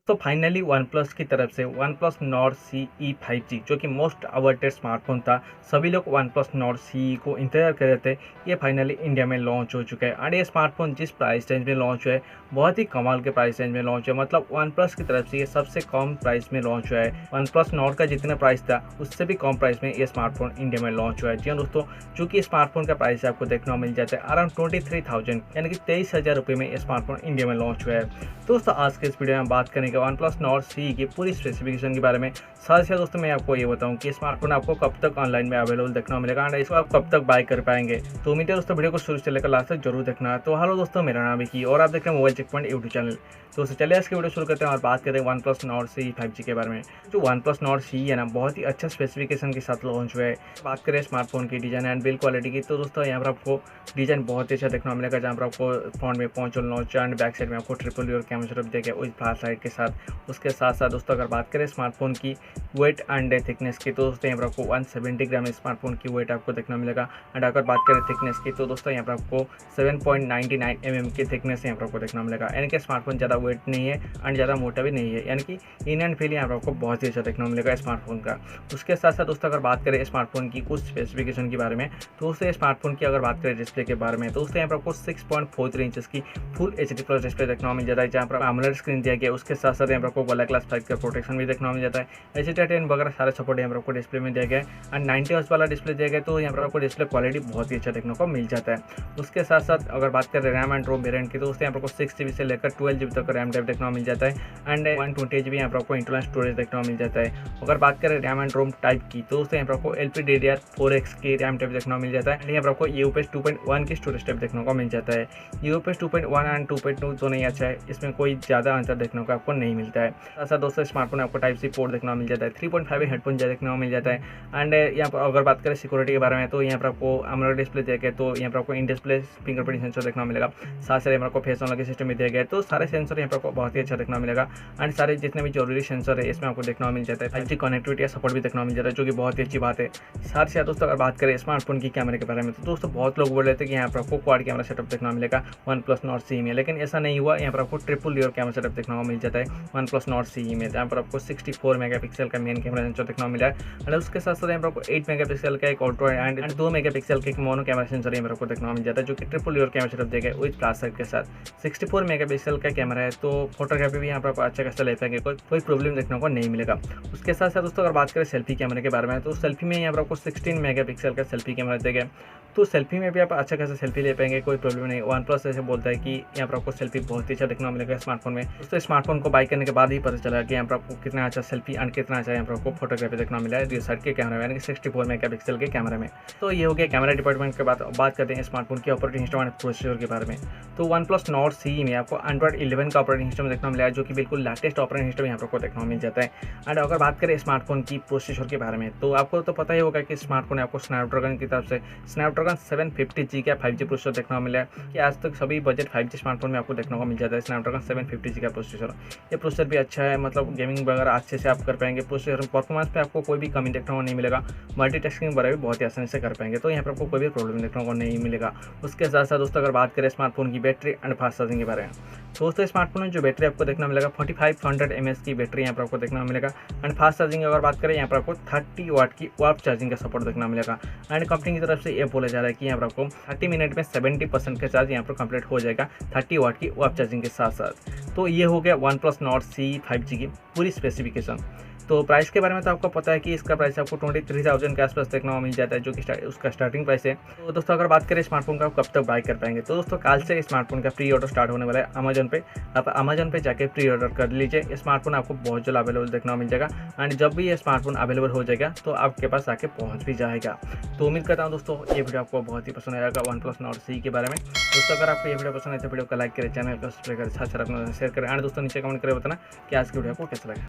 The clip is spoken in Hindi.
तो फाइनली वन प्लस की तरफ से OnePlus Nord C E 5G जो कि मोस्ट अवेटेड स्मार्टफोन था, सभी लोग वन प्लस नॉट सी को इंतजार कर रहे थे। ये फाइनली इंडिया में लॉन्च हो चुका है और ये स्मार्टफोन जिस प्राइस रेंज में लॉन्च हुआ है, बहुत ही कमाल के प्राइस रेंज में लॉन्च है। मतलब वन प्लस की तरफ से ये सबसे कम प्राइस में लॉन्च हुआ है। वन प्लस नॉट का जितना प्राइस था उससे भी कम प्राइस में ये स्मार्टफोन इंडिया में लॉन्च हुआ है। जी हाँ दोस्तों, चूँकि स्मार्टफोन का प्राइस आपको देखने को मिल जाता है अराउंड 23,000 यानी कि 23,000 रुपये में ये स्मार्टफोन इंडिया में लॉन्च हुआ है। दोस्तों आज के इस वीडियो में बात करेंगे वन प्लस नॉट सी की पूरी स्पेसिफिकेशन के बारे में। साथ ही साथ दोस्तों मैं आपको ये बताऊं कि स्मार्टफोन आपको कब तक ऑनलाइन में अवेलेबल देखने को मिलेगा और इसको आप कब तक बाय कर पाएंगे। तो उम्मीद है दोस्तों वीडियो को शुरू से लेकर लास्ट तक जरूर देखना। तो हेलो दोस्तों, मेरा नाम है की और आप देख रहे हैं mobile check point YouTube channel. तो चलिए आज की वीडियो शुरू करते हैं और बात करते हैं वन प्लस नॉट सी 5G के बारे में। जो वन प्लस नॉट सी है ना, बहुत ही अच्छा स्पेसिफिकेशन के साथ लॉन्च हुआ है। बात करें स्मार्टफोन की डिजाइन एंड बिल्ड क्वालिटी की, तो दोस्तों यहाँ पर आपको डिजाइन बहुत ही अच्छा देखने को मिलेगा। जहाँ पर आपको फ्रंट में point notch and back side में आपको ट्रिपल ईयर कैमरा सेटअप देगा विद फ्लैश लाइट के साथ। उसके साथ साथ दोस्तों अगर बात करें स्मार्टफोन की वेट एंड थिकनेस की, तो दोस्तों यहाँ पर आपको 170 ग्राम स्मार्टफोन की वेट आपको देखने मिलेगा। एंड अगर बात करें थिकनेस की, तो दोस्तों यहाँ पर आपको 7.99 mm की थिकनेस यहाँ पर आपको देखना मिलेगा। यानी कि स्मार्टफोन ज़्यादा वेट नहीं है एंड ज़्यादा मोटा भी नहीं है, यानी कि इन एंड फील यहाँ पर आपको बहुत ही अच्छा देखने मिलेगा स्मार्टफोन का। उसके साथ साथ दोस्तों अगर बात करें स्मार्टफोन की कुछ स्पेसिफिकेशन के बारे में, तो दोस्तों स्मार्टफोन की अगर बात करें डिस्प्ले के बारे में, तो दोस्तों यहाँ पर आपको 6.43 इंचेस की फुल HD प्लस डिस्प्ले देखने मिल जाता है। जहाँ पर AMOLED स्क्रीन दिया गया, उसके साथ साथ यहाँ पर आपको गोरिल्ला ग्लास 5 का प्रोटेक्शन भी देखने मिल जाता है। HDR10 वगैरह सारे सपोर्ट यहाँ पर आपको डिस्प्ले में दिया गया है एंड 90 हर्ट्ज वाला डिस्प्ले दिया गया, तो यहाँ पर आपको डिस्प्ले क्वालिटी बहुत ही अच्छा देखने को मिल जाता है। उसके साथ साथ अगर बात करें रैम एंड रोम वेरिएंट की, तो दोस्तों यहाँ पर आपको 6GB से लेकर 12GB तक रैम टाइप देखने को मिल जाता है एंड 128GB यहाँ पर आपको इंटरनल स्टोरेज देखने को मिल जाता है। अगर बात करें रैम एंड रोम टाइप की, तो दोस्तों यहाँ पर आपको LPDDR4X की रैम टाइप देखने को मिल जाता है एंड यहाँ पर आपको UFS 2.1 की स्टोरेज टाइप देखने को मिल जाता है। UFS 2.1 एंड 2.2 तो नहीं अच्छा है, इसमें कोई ज़्यादा अंतर देखने को आपको नहीं मिलता है। साथ साथ दोस्तों स्मार्टफोन आपको टाइप सी पोर्ट देखने को मिल जाता है, 3.5 हेडफोन देखने को मिल जाता है एंड यहाँ पर अगर बात करें सिक्योरिटी के बारे में, तो यहाँ पर आपको AMOLED डिस्प्ले दिया गया, तो यहाँ पर आपको इन डिस्प्ले फिंगरप्रिंट सेंसर देखने को मिलेगा। साथ साथ यहाँ पर आपको फेस अनलॉक सिस्टम भी दिया गया है, तो सारे सेंसर यहाँ पर आपको बहुत ही अच्छा देखने को मिलेगा एंड सारे जितने भी जरूरी सेंसर है इसमें आपको देखने को मिल जाता है। 5G कनेक्टिविटी सपोर्ट भी देखने को मिल जाता है, जो कि बहुत ही अच्छी बात है। साथ ही साथ दोस्तों अगर बात करें स्मार्टफोन की कैमरे के बारे में, तो दोस्तों बहुत लोग बोल रहे थे कि यहाँ पर आपको क्वाड कैमरा सेटअप देखने को मिलेगा वन प्लस नॉट सी में, लेकिन ऐसा नहीं हुआ। यहाँ पर आपको ट्रिपल लेयर कैमरा सेटअप देखने को मिल जाता है वन प्लस नॉट सी में। यहाँ पर आपको 64 मेगापिक्सल का मेन कैमरा सेंसर देखने को मिला है एंड उसके साथ साथ यहाँ पर आपको 8 मेगापिक्सल का एक अल्ट्रा एंड 2 मेगापिक्सल का एक मोनो कैमरा सेंसर यहाँ पर आपको देखने को मिल जाता है, जो कि ट्रिपल लेयर कैमरा सेटअप देगा विद फ्लैश लाइट के साथ। 64 मेगापिक्सल का कैमरा है, तो फोटोग्राफी भी यहाँ पर आपको अच्छा खासा ले पाएंगे, कोई प्रॉब्लम देखने को नहीं मिलेगा। उसके साथ साथ दोस्तों अगर बात करें सेल्फी कैमरे के बारे में, तो सेल्फी में यहाँ पर आपको 16 मेगापिक्सल का सेल्फी कैमरा देगा, तो सेल्फी में भी आप अच्छा खासा सेल्फी ले पाएंगे, कोई प्रॉब्लम नहीं। वन प्लस ऐसे बोलता है कि यहाँ पर आपको सेल्फी बहुत ही अच्छा देखने को मिलेगा स्मार्टफोन में। दोस्तों स्मार्टफोन को बाय करने के बाद ही पता चला कि यहाँ पर आपको कितना अच्छा सेल्फी एंड कितना अच्छा यहाँ पर आपको फोटोग्राफी देखना मिला है रियर साइड के कैमरा में, यानी कि 64 मेगापिक्सल के कैमरे में। तो ये हो गया कैमरा डिपार्टमेंट के बाद बात करते हैं स्मार्टफोन की ऑपरेटिंग सिस्टम एंड प्रोसेसर के बारे में। तो वन प्लस नॉट सी में आपको एंड्रॉइड 11 का ऑपरेटिंग सिस्टम देखना मिला है, जो कि बिल्कुल लेटेस्ट ऑपरेटिंग सिस्टम यहाँ पर आपको देखने को मिल जाता है। एंड अगर बात करें स्मार्टफोन की प्रोसेसर के बारे में, तो आपको तो पता ही होगा कि स्मार्टफोन आपको स्नैपड्रैगन की तरफ से स्नैपड्रैगन 750G का 5G प्रोसेसर देखने को मिला है कि आज तक सभी बजट 5G स्मार्टफोन में आपको देखने को मिल जाता है स्नैपड्रैगन 750G का प्रोसेसर। ये प्रोसेसर भी अच्छा है, मतलब गेमिंग वगैरह अच्छे से आप कर पाएंगे। प्रोसेसर परफॉर्मेंस पे आपको कोई भी कमी देखने को नहीं मिलेगा, मल्टीटास्किंग वगैरह भी बहुत ही आसानी से कर पाएंगे, तो यहाँ पर आपको कोई भी प्रॉब्लम देखने को नहीं मिलेगा। उसके साथ साथ दोस्तों अगर बात करें स्मार्टफोन की बैटरी एंड फास्ट चार्जिंग के बारे में, दोस्तों स्मार्टफोन में जो बैटरी आपको देखना मिलेगा 4500 mAh की बैटरी यहाँ पर आपको देखना मिलेगा एंड फास्ट चार्जिंग अगर बात करें यहाँ पर आपको 30 वाट की वाट चार्जिंग का सपोर्ट देखना मिलेगा। एंड कंपनी की तरफ से ये बोला जा रहा है कि यहाँ पर आपको 30 मिनट में 70% का चार्ज यहाँ पर कंप्लीट हो जाएगा 30 वाट की वाट चार्जिंग के साथ साथ। तो ये हो गया वन प्लस नॉट सी 5G की पूरी स्पेसिफिकेशन। तो प्राइस के बारे में तो आपको पता है कि इसका प्राइस आपको 23,000 के आसपास देखने को मिल जाता है, जो कि उसका स्टार्टिंग प्राइस है। तो दोस्तों अगर बात करें स्मार्टफोन का आप कब तक बाय कर पाएंगे, तो दोस्तों कल से स्मार्टफोन का प्री ऑर्डर स्टार्ट होने वाला है अमेजन पे। आप अमेजन पे जाके प्री ऑर्डर कर लीजिए, स्मार्टफोन आपको बहुत जल्द अवेलेबल देखने को मिल जाएगा एंड जब भी ये स्मार्टफोन अवेलेबल हो जाएगा तो आपके पास आके पहुँच भी जाएगा। तो उम्मीद करता हूँ दोस्तों ये वीडियो आपको बहुत ही पसंद आएगा वन प्लस नॉट सी के बारे में। दोस्तों अगर आपको ये वीडियो पसंद है तो वीडियो को लाइक करें, चैनल को सब्सक्राइब करें, साथ साथ अपना शेयर करें एंड दोस्तों नीचे कमेंट करके बताना कि आज की वीडियो आपको कैसा लगा।